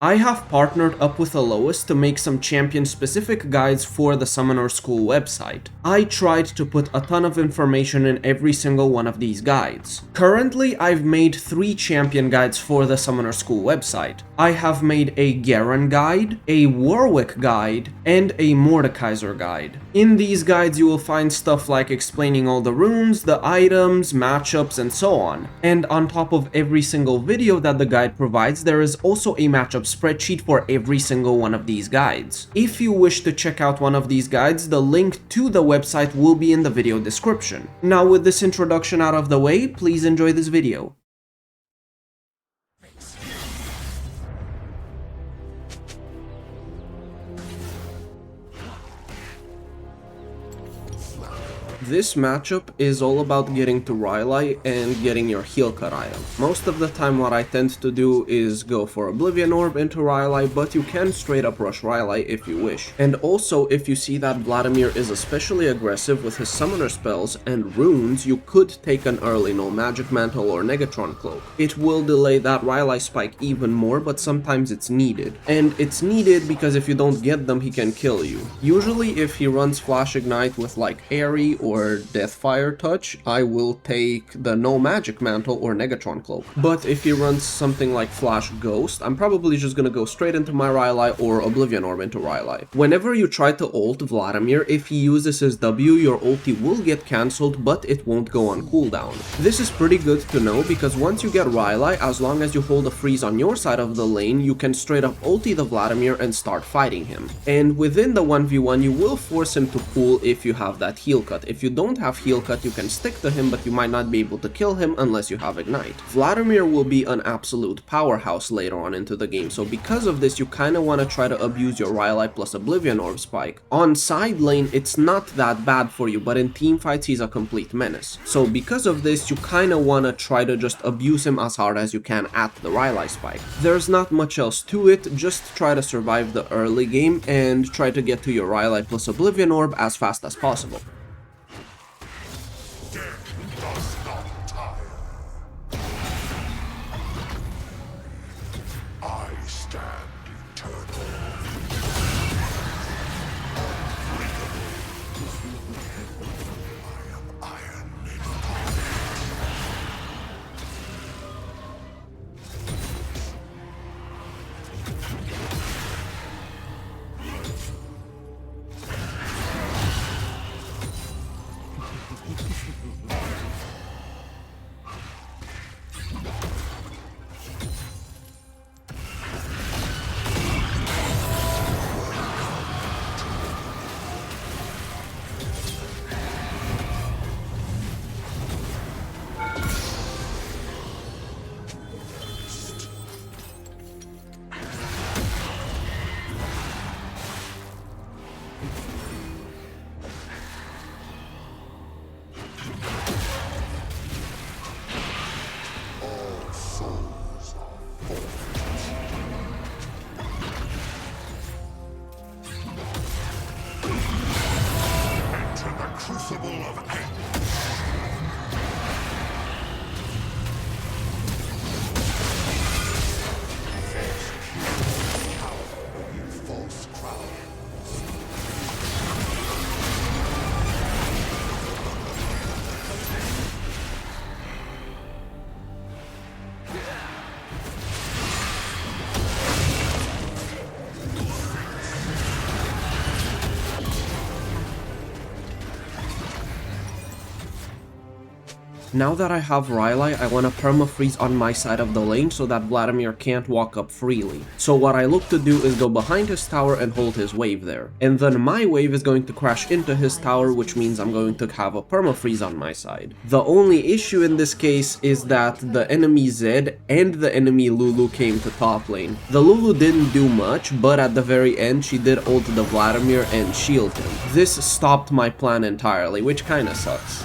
I have partnered up with Alois to make some champion-specific guides for the Summoner School website. I tried to put a ton of information in every single one of these guides. Currently, I've made 3 champion guides for the Summoner School website. I have made a Garen guide, a Warwick guide, and a Mordekaiser guide. In these guides, you will find stuff like explaining all the runes, the items, matchups, and so on. And on top of every single video that the guide provides, there is also a matchup spreadsheet for every single one of these guides. If you wish to check out one of these guides, the link to the website will be in the video description. Now, with this introduction out of the way, please enjoy this video. This matchup is all about getting to Rylai and getting your heal cut item. Most of the time what I tend to do is go for Oblivion Orb into Rylai, but you can straight up rush Rylai if you wish. And also, if you see that Vladimir is especially aggressive with his summoner spells and runes, you could take an early No Magic Mantle or Negatron Cloak. It will delay that Rylai spike even more, but sometimes it's needed. And it's needed because if you don't get them, he can kill you. Usually if he runs Flash Ignite with like Airy or Deathfire Touch, I will take the No Magic Mantle or Negatron Cloak. But if he runs something like Flash Ghost, I'm probably just gonna go straight into my Rylai or Oblivion Orb into Rylai. Whenever you try to ult Vladimir, if he uses his W, your ulti will get cancelled, but it won't go on cooldown. This is pretty good to know because once you get Rylai, as long as you hold a freeze on your side of the lane, you can straight up ulti the Vladimir and start fighting him. And within the 1v1, you will force him to cool if you have that heal cut. If you don't have heal cut, you can stick to him, but you might not be able to kill him unless you have ignite. Vladimir will be an absolute powerhouse later on into the game, so because of this, you kinda wanna try to abuse your Rylai plus Oblivion Orb spike. On side lane, it's not that bad for you, but in teamfights, he's a complete menace. So because of this, you kinda wanna try to just abuse him as hard as you can at the Rylai spike. There's not much else to it, just try to survive the early game and try to get to your Rylai plus Oblivion Orb as fast as possible. Now that I have Rylai, I want to perma-freeze on my side of the lane so that Vladimir can't walk up freely. So what I look to do is go behind his tower and hold his wave there. And then my wave is going to crash into his tower, which means I'm going to have a perma-freeze on my side. The only issue in this case is that the enemy Zed and the enemy Lulu came to top lane. The Lulu didn't do much, but at the very end she did ult the Vladimir and shield him. This stopped my plan entirely, which kinda sucks.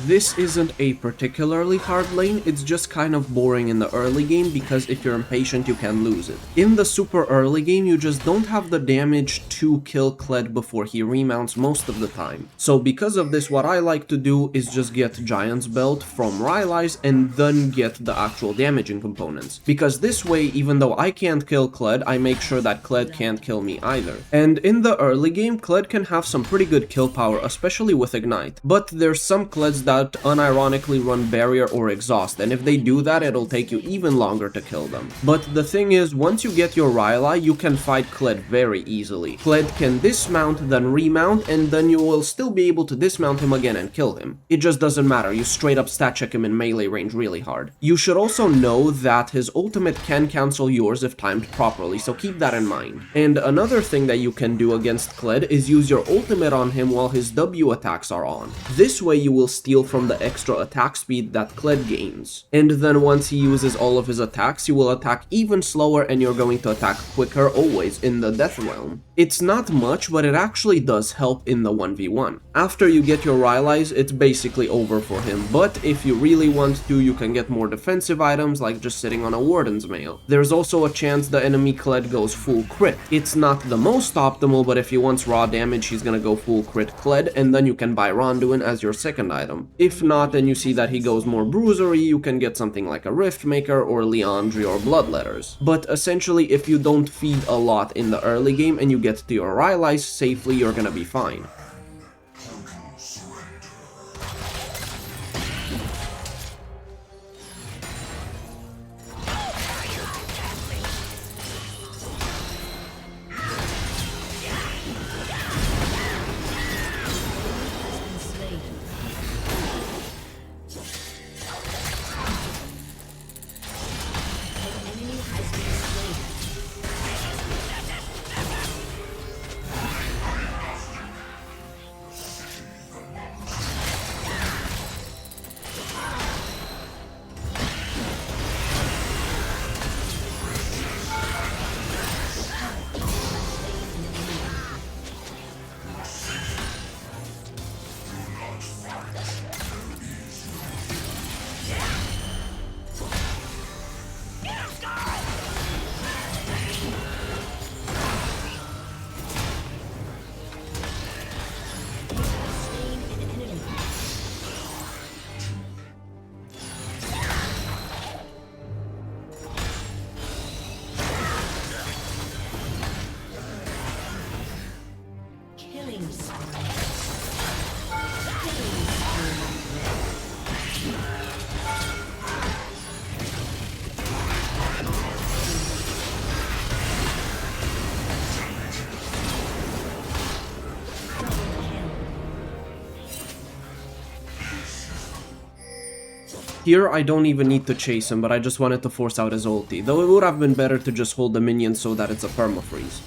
This isn't a particularly hard lane, it's just kind of boring in the early game because if you're impatient you can lose it. In the super early game you just don't have the damage to kill Kled before he remounts most of the time. So because of this, what I like to do is just get Giant's Belt from Rylai's and then get the actual damaging components. Because this way, even though I can't kill Kled, I make sure that Kled can't kill me either. And in the early game, Kled can have some pretty good kill power, especially with Ignite. But there's some Kleds that unironically run Barrier or Exhaust, and if they do that, it'll take you even longer to kill them. But the thing is, once you get your Rylai, you can fight Kled very easily. Kled can dismount, then remount, and then you will still be able to dismount him again and kill him. It just doesn't matter, you straight up stat check him in melee range really hard. You should also know that his ultimate can cancel yours if timed properly, so keep that in mind. And another thing that you can do against Kled is use your ultimate on him while his W attacks are on. This way you will steal from the extra attack speed that Kled gains. And then once he uses all of his attacks, you will attack even slower and you're going to attack quicker always in the Death Realm. It's not much, but it actually does help in the 1v1. After you get your Rylai's, it's basically over for him, but if you really want to, you can get more defensive items like just sitting on a Warden's Mail. There's also a chance the enemy Kled goes full crit. It's not the most optimal, but if he wants raw damage, he's gonna go full crit Kled, and then you can buy Ronduin as your second item. If not, and you see that he goes more bruisery, you can get something like a Riftmaker or Leandri or Bloodletters. But essentially, if you don't feed a lot in the early game and you get to your Rylai's safely, you're gonna be fine. Here, I don't even need to chase him, but I just wanted to force out his ulti, though it would have been better to just hold the minion so that it's a permafreeze.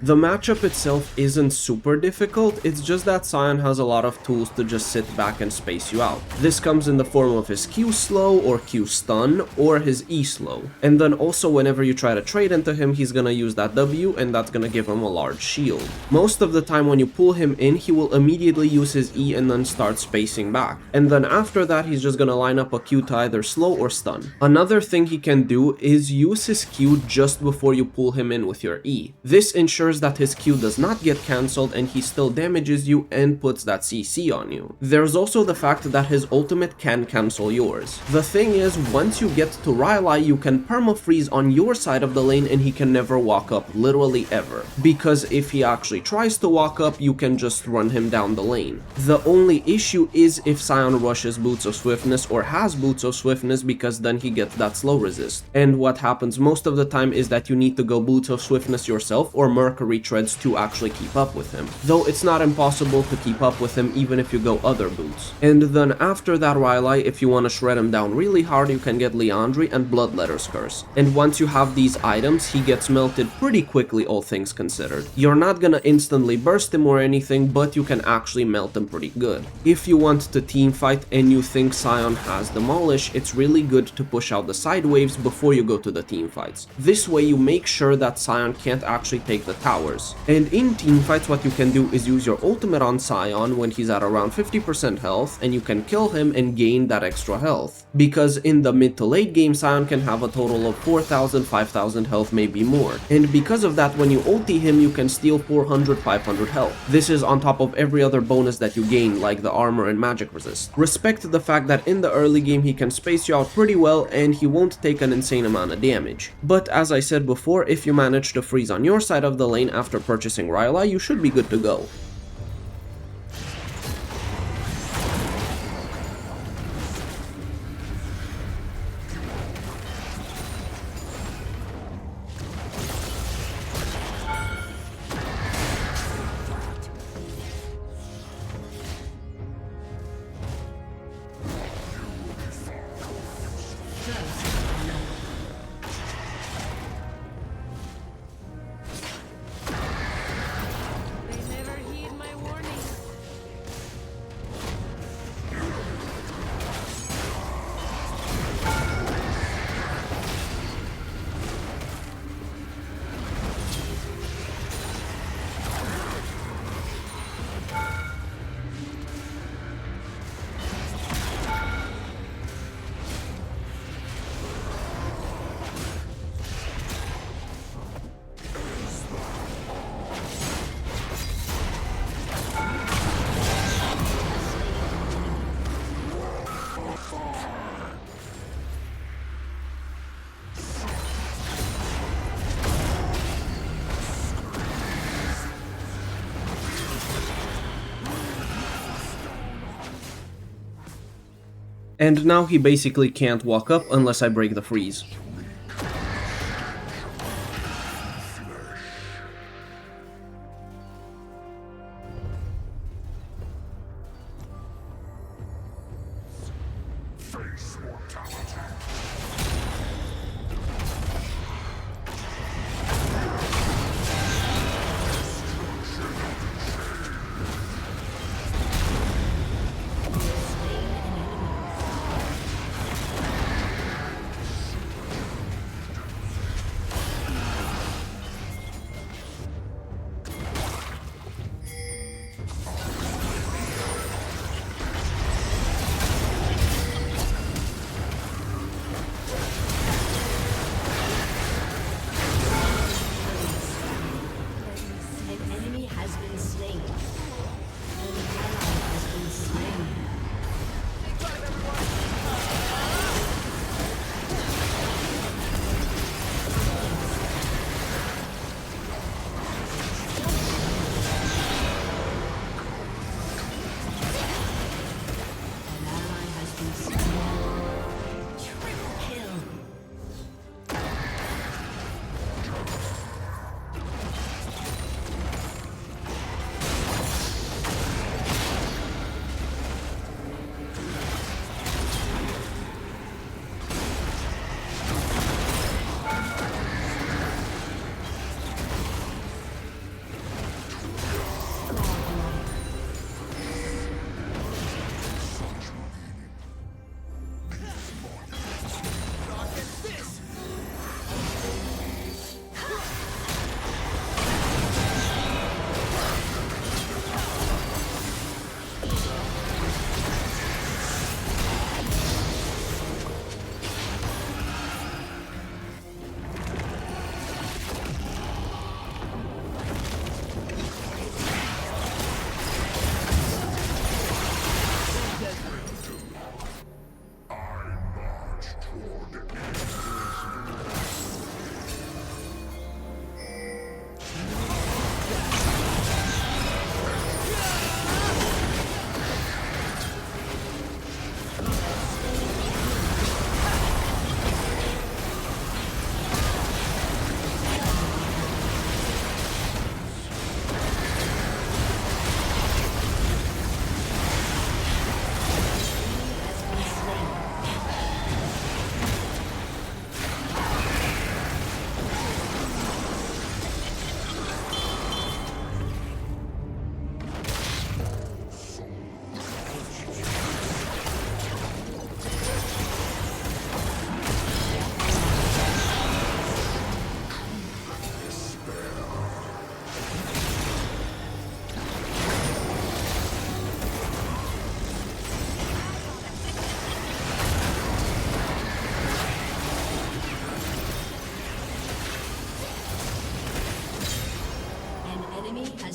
The matchup itself isn't super difficult, it's just that Sion has a lot of tools to just sit back and space you out. This comes in the form of his Q slow or Q stun or his E slow. And then also whenever you try to trade into him, he's gonna use that W and that's gonna give him a large shield. Most of the time when you pull him in, he will immediately use his E and then start spacing back. And then after that, he's just gonna line up a Q to either slow or stun. Another thing he can do is use his Q just before you pull him in with your E. This ensures that his Q does not get cancelled and he still damages you and puts that CC on you. There's also the fact that his ultimate can cancel yours. The thing is, once you get to Rylai, you can perma-freeze on your side of the lane and he can never walk up, literally ever. Because if he actually tries to walk up, you can just run him down the lane. The only issue is if Sion rushes Boots of Swiftness or has Boots of Swiftness, because then he gets that slow resist. And what happens most of the time is that you need to go Boots of Swiftness yourself or Mercury Treads to actually keep up with him. Though it's not impossible to keep up with him even if you go other boots. And then after that Rylai, if you want to shred him down really hard, you can get Leandri and Bloodletter's Curse. And once you have these items, he gets melted pretty quickly, all things considered. You're not gonna instantly burst him or anything, but you can actually melt him pretty good. If you want to team fight and you think Sion has Demolish, it's really good to push out the side waves before you go to the team fights. This way you make sure that Sion can't actually take the towers. And in team fights, what you can do is use your ultimate on Sion when he's at around 50% health, and you can kill him and gain that extra health. Because in the mid to late game, Sion can have a total of 4,000, 5,000 health, maybe more. And because of that, when you ulti him, you can steal 400, 500 health. This is on top of every other bonus that you gain, like the armor and magic resist. Respect the fact that in the early game, he can space you out pretty well and he won't take an insane amount of damage. But as I said before, if you manage to freeze on your side of the lane after purchasing Rylai, you should be good to go. And now he basically can't walk up unless I break the freeze.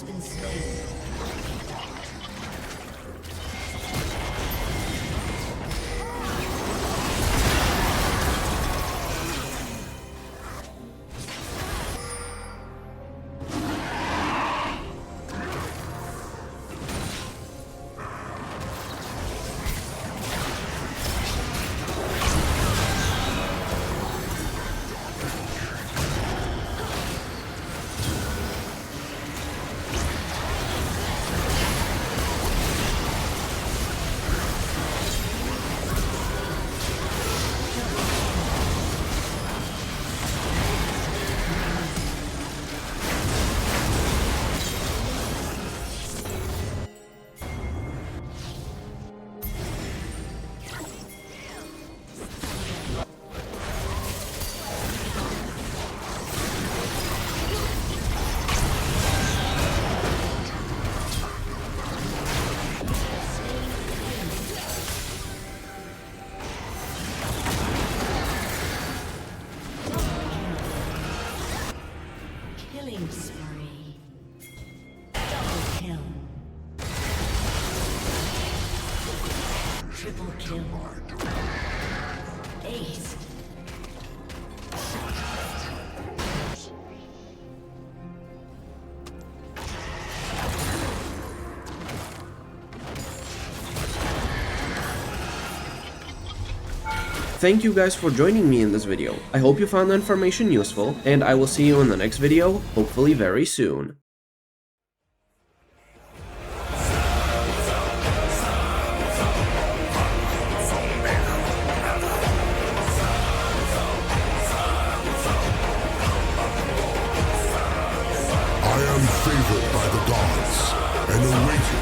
been slain. Killing spree. Double kill. Triple kill. Ace. Thank you guys for joining me in this video. I hope you found the information useful, and I will see you in the next video, hopefully very soon. I am favored by the gods and await